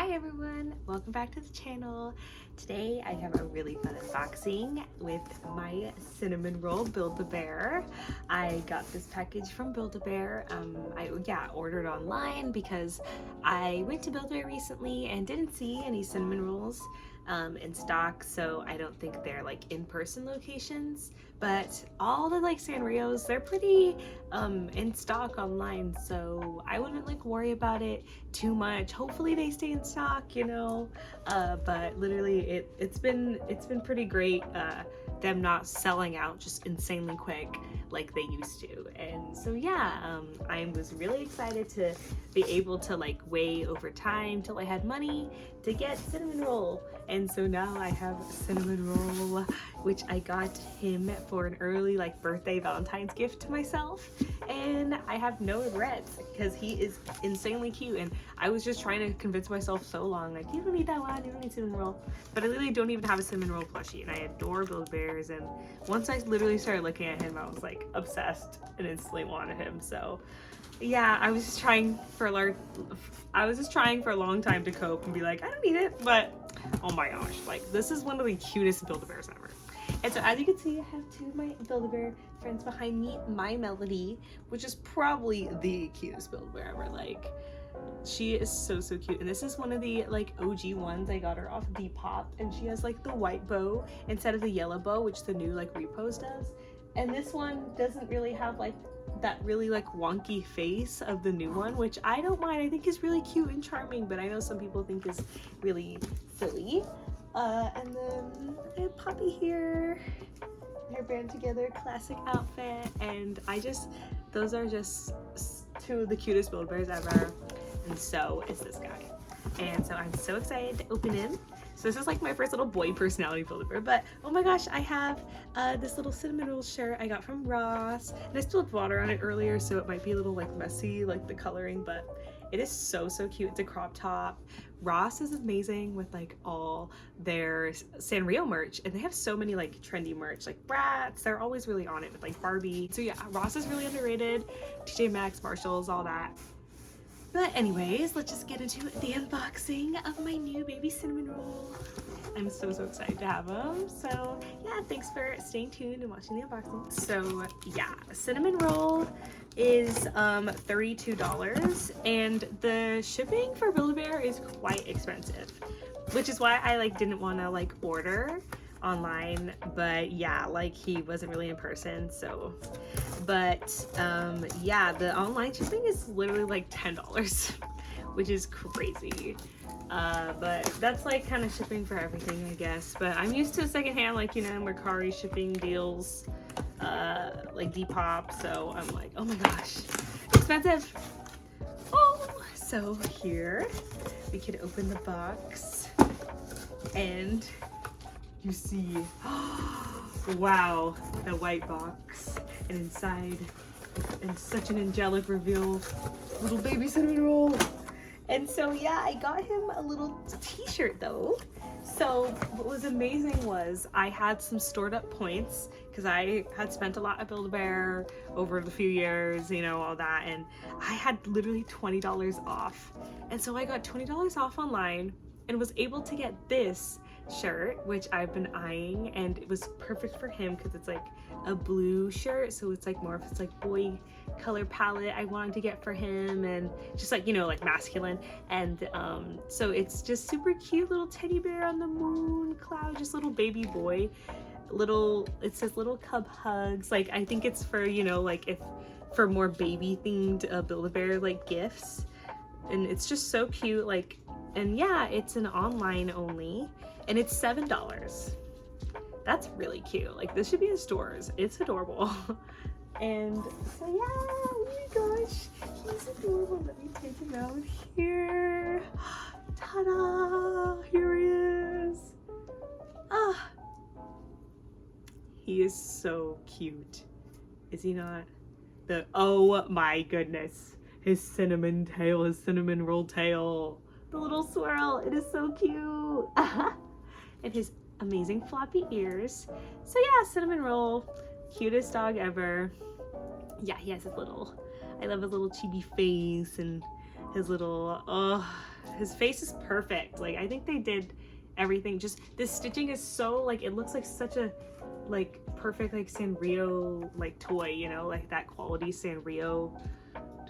Hi everyone, welcome back to the channel. Today I have a really fun unboxing with my Cinnamonroll Build-A-Bear. I got this package from Build-A-Bear. I ordered online because I went to Build-A-Bear recently and didn't see any cinnamon rolls in stock, so I don't think they're like in-person locations, but all the like Sanrios, they're pretty in stock online, so I wouldn't like worry about it too much. Hopefully they stay in stock, you know, but literally it's been pretty great, them not selling out just insanely quick like they used to. And so yeah, I was really excited to be able to like wait over time till I had money to get Cinnamonroll. And so now I have Cinnamonroll, which I got him for an early like birthday Valentine's gift to myself, and I have no regrets because he is insanely cute. And I was just trying to convince myself so long, like, you don't need that one, you don't need Cinnamonroll, but I literally don't even have a Cinnamonroll plushie, and I adore Build-A-Bears. And once I literally started looking at him, I was like obsessed and instantly wanted him. So yeah, I was just trying for a long time to cope and be like, I don't need it, but oh my gosh, like this is one of the cutest Build-A-Bears ever. And so as you can see, I have two of my Build-A-Bear friends behind me. My Melody, which is probably the cutest Build-A-Bear ever. Like, she is so cute. And this is one of the like OG ones. I got her off Depop, and she has like the white bow instead of the yellow bow, which the new like repose does. And this one doesn't really have like that really like wonky face of the new one, which I don't mind. I think is really cute and charming, but I know some people think is really silly. And then I have Poppy here, her band together classic outfit, and those are just two of the cutest Build-A-Bears ever. And so is this guy, and so I'm so excited to open him. So this is like my first little boy personality Build-A-Bear, but oh my gosh, I have this little Cinnamonroll shirt I got from Ross, and I spilled water on it earlier, so it might be a little like messy, like the coloring, but it is so cute. It's a crop top. Ross is amazing with like all their Sanrio merch, and they have so many like trendy merch, like Bratz. They're always really on it with like Barbie. So yeah, Ross is really underrated. TJ Maxx, Marshalls, all that. But anyways, let's just get into the unboxing of my new baby Cinnamonroll. I'm so excited to have him. So yeah, thanks for staying tuned and watching the unboxing. So yeah, Cinnamonroll is $32, and the shipping for Build-A-Bear is quite expensive, which is why I like didn't want to like order online. But yeah, like he wasn't really in person, so but yeah, the online shipping is literally like $10, which is crazy. But that's like kind of shipping for everything, I guess. But I'm used to secondhand, like, you know, Mercari shipping deals, like Depop. So I'm like, oh my gosh, expensive. Oh, so here we can open the box, and you see, wow, the white box, and inside, and such an angelic reveal, little baby Cinnamonroll. And so yeah, I got him a little t-shirt though. So what was amazing was I had some stored up points because I had spent a lot at Build-A-Bear over the few years, you know, all that, and I had literally $20 off. And so I got $20 off online and was able to get this shirt, which I've been eyeing, and it was perfect for him because it's like a blue shirt, so it's like more of this like boy color palette I wanted to get for him, and just like, you know, like masculine. And so it's just super cute, little teddy bear on the moon cloud, just little baby boy, little, it says little cub hugs. Like I think it's for, you know, like if for more baby themed Build-A-Bear like gifts, and it's just so cute. Like, and yeah, it's an online only, and it's $7. That's really cute. Like this should be in stores. It's adorable. And so yeah, oh my gosh, he's adorable. Let me take him out here. Ta-da! Here he is. Ah, he is so cute. Is he not? Oh my goodness, his cinnamon tail, his Cinnamonroll tail. The little swirl, it is so cute. And his amazing floppy ears. So yeah, Cinnamonroll, cutest dog ever. Yeah, he has his little, I love his little chibi face and his little, his face is perfect. Like, I think they did everything. Just this stitching is so, like, it looks like such a, like, perfect, like, Sanrio, like, toy, you know, like that quality Sanrio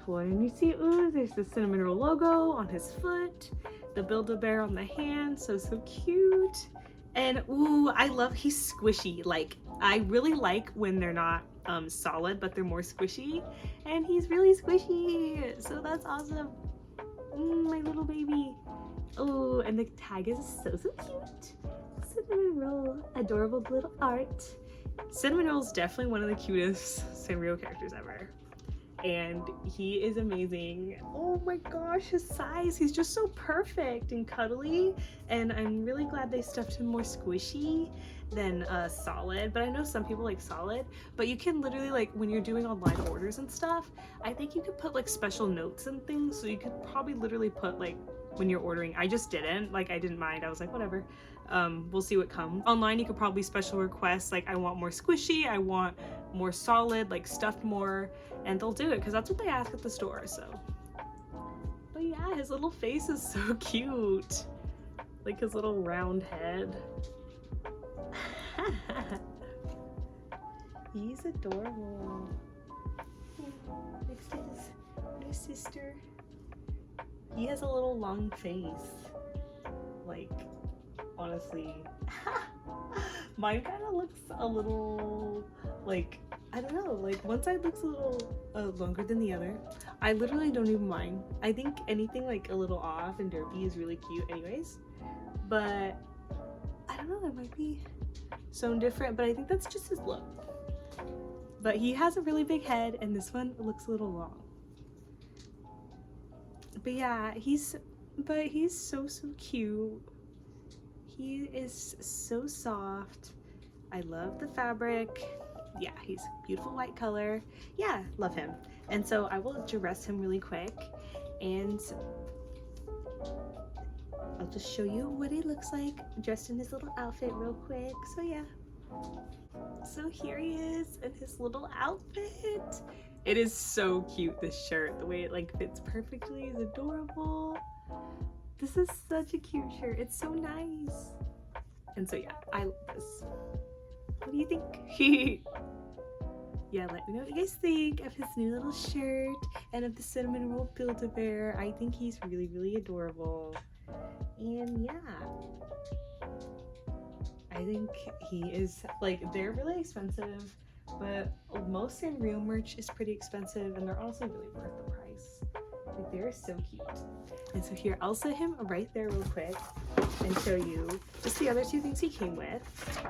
toy. And you see, ooh, there's the Cinnamonroll logo on his foot, the Build-A-Bear on the hand, so cute. And ooh, I love, he's squishy. Like, I really like when they're not solid, but they're more squishy, and he's really squishy, so that's awesome. My little baby. Oh, and the tag is so cute. Cinnamonroll, adorable little art. Cinnamonroll is definitely one of the cutest Sanrio characters ever, and he is amazing. Oh my gosh, his size, he's just so perfect and cuddly, and I'm really glad they stuffed him more squishy than solid. But I know some people like solid, but you can literally, like, when you're doing online orders and stuff, I think you could put like special notes and things, so you could probably literally put, like, when you're ordering, I just didn't, like, I didn't mind, I was like, whatever, we'll see what comes. Online you could probably special request, like, I want more squishy, I want more solid, like stuffed more, and they'll do it because that's what they ask at the store. So, but yeah, his little face is so cute, like his little round head. He's adorable. Next to his new sister. He has a little long face. Like, honestly. Mine kind of looks a little, like, I don't know, like one side looks a little longer than the other. I literally don't even mind. I think anything like a little off and derpy is really cute anyways. But I don't know, it might be so different, but I think that's just his look. But he has a really big head, and this one looks a little long. But yeah, he's so cute. He is so soft. I love the fabric. Yeah, he's beautiful white color. Yeah, love him. And so I will dress him really quick, and I'll just show you what he looks like dressed in his little outfit real quick. So yeah. So here he is in his little outfit. It is so cute, this shirt. The way it like fits perfectly is adorable. This is such a cute shirt. It's so nice. And so yeah, I love this. What do you think? Yeah, let me know what you guys think of his new little shirt and of the Cinnamonroll Build-A-Bear. I think he's really adorable. And yeah, I think he is, like, they're really expensive, but most Sanrio merch is pretty expensive, and they're also really worth the price. Like, they're so cute. And so here, I'll set him right there real quick and show you just the other two things he came with.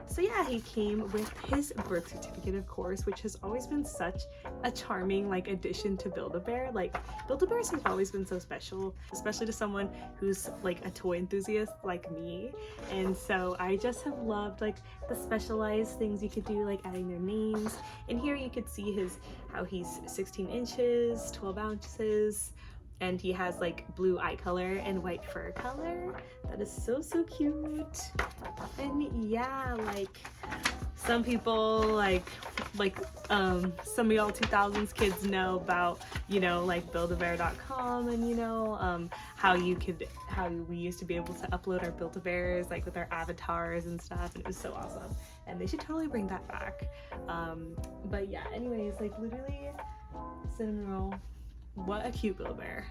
So yeah, he came with his birth certificate, of course, which has always been such a charming, like, addition to Build-A-Bear. Like, Build-A-Bears have always been so special, especially to someone who's like a toy enthusiast like me. And so I just have loved, like, the specialized things you could do, like adding their names. And here you could see how he's 16 inches, 12 ounces, and he has like blue eye color and white fur color. That is so cute. And yeah, like, some people like some of y'all 2000s kids know about, you know, like buildabear.com, and you know how we used to be able to upload our Build-A-Bears like with our avatars and stuff, and it was so awesome, and they should totally bring that back. But yeah, anyways, like, literally, Cinnamonroll, what a cute Build-A-Bear.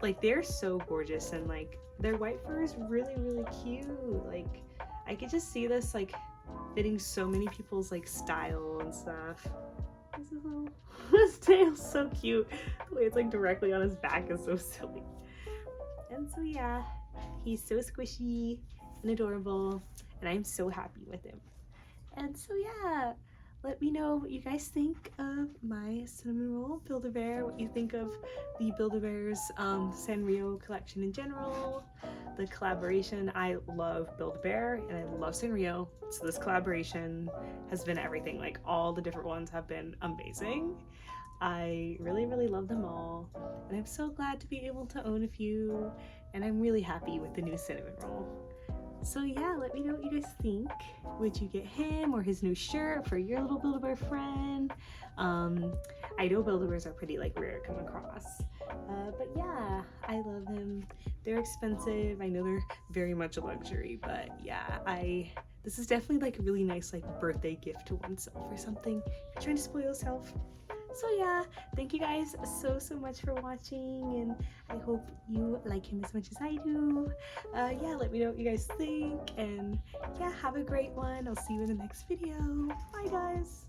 Like, they're so gorgeous, and like their white fur is really cute. Like, I could just see this like fitting so many people's like style and stuff. His tail's so cute. The way it's like directly on his back is so silly. And so yeah, he's so squishy and adorable, and I'm so happy with him. And so yeah, let me know what you guys think of my Cinnamonroll Build-A-Bear, what you think of the Build-A-Bears Sanrio collection in general, the collaboration. I love Build-A-Bear and I love Sanrio, so this collaboration has been everything. Like, all the different ones have been amazing. I really love them all, and I'm so glad to be able to own a few, and I'm really happy with the new Cinnamonroll. So yeah, let me know what you guys think. Would you get him or his new shirt for your little Build-A-Bear friend? I know Build-A-Bears are pretty like rare to come across, But yeah, I love them. They're expensive. I know they're very much a luxury, but yeah, this is definitely like a really nice like birthday gift to oneself or something. You're trying to spoil yourself. So yeah, thank you guys so much for watching, and I hope you like him as much as I do. Yeah, let me know what you guys think, and yeah, have a great one. I'll see you in the next video. Bye guys.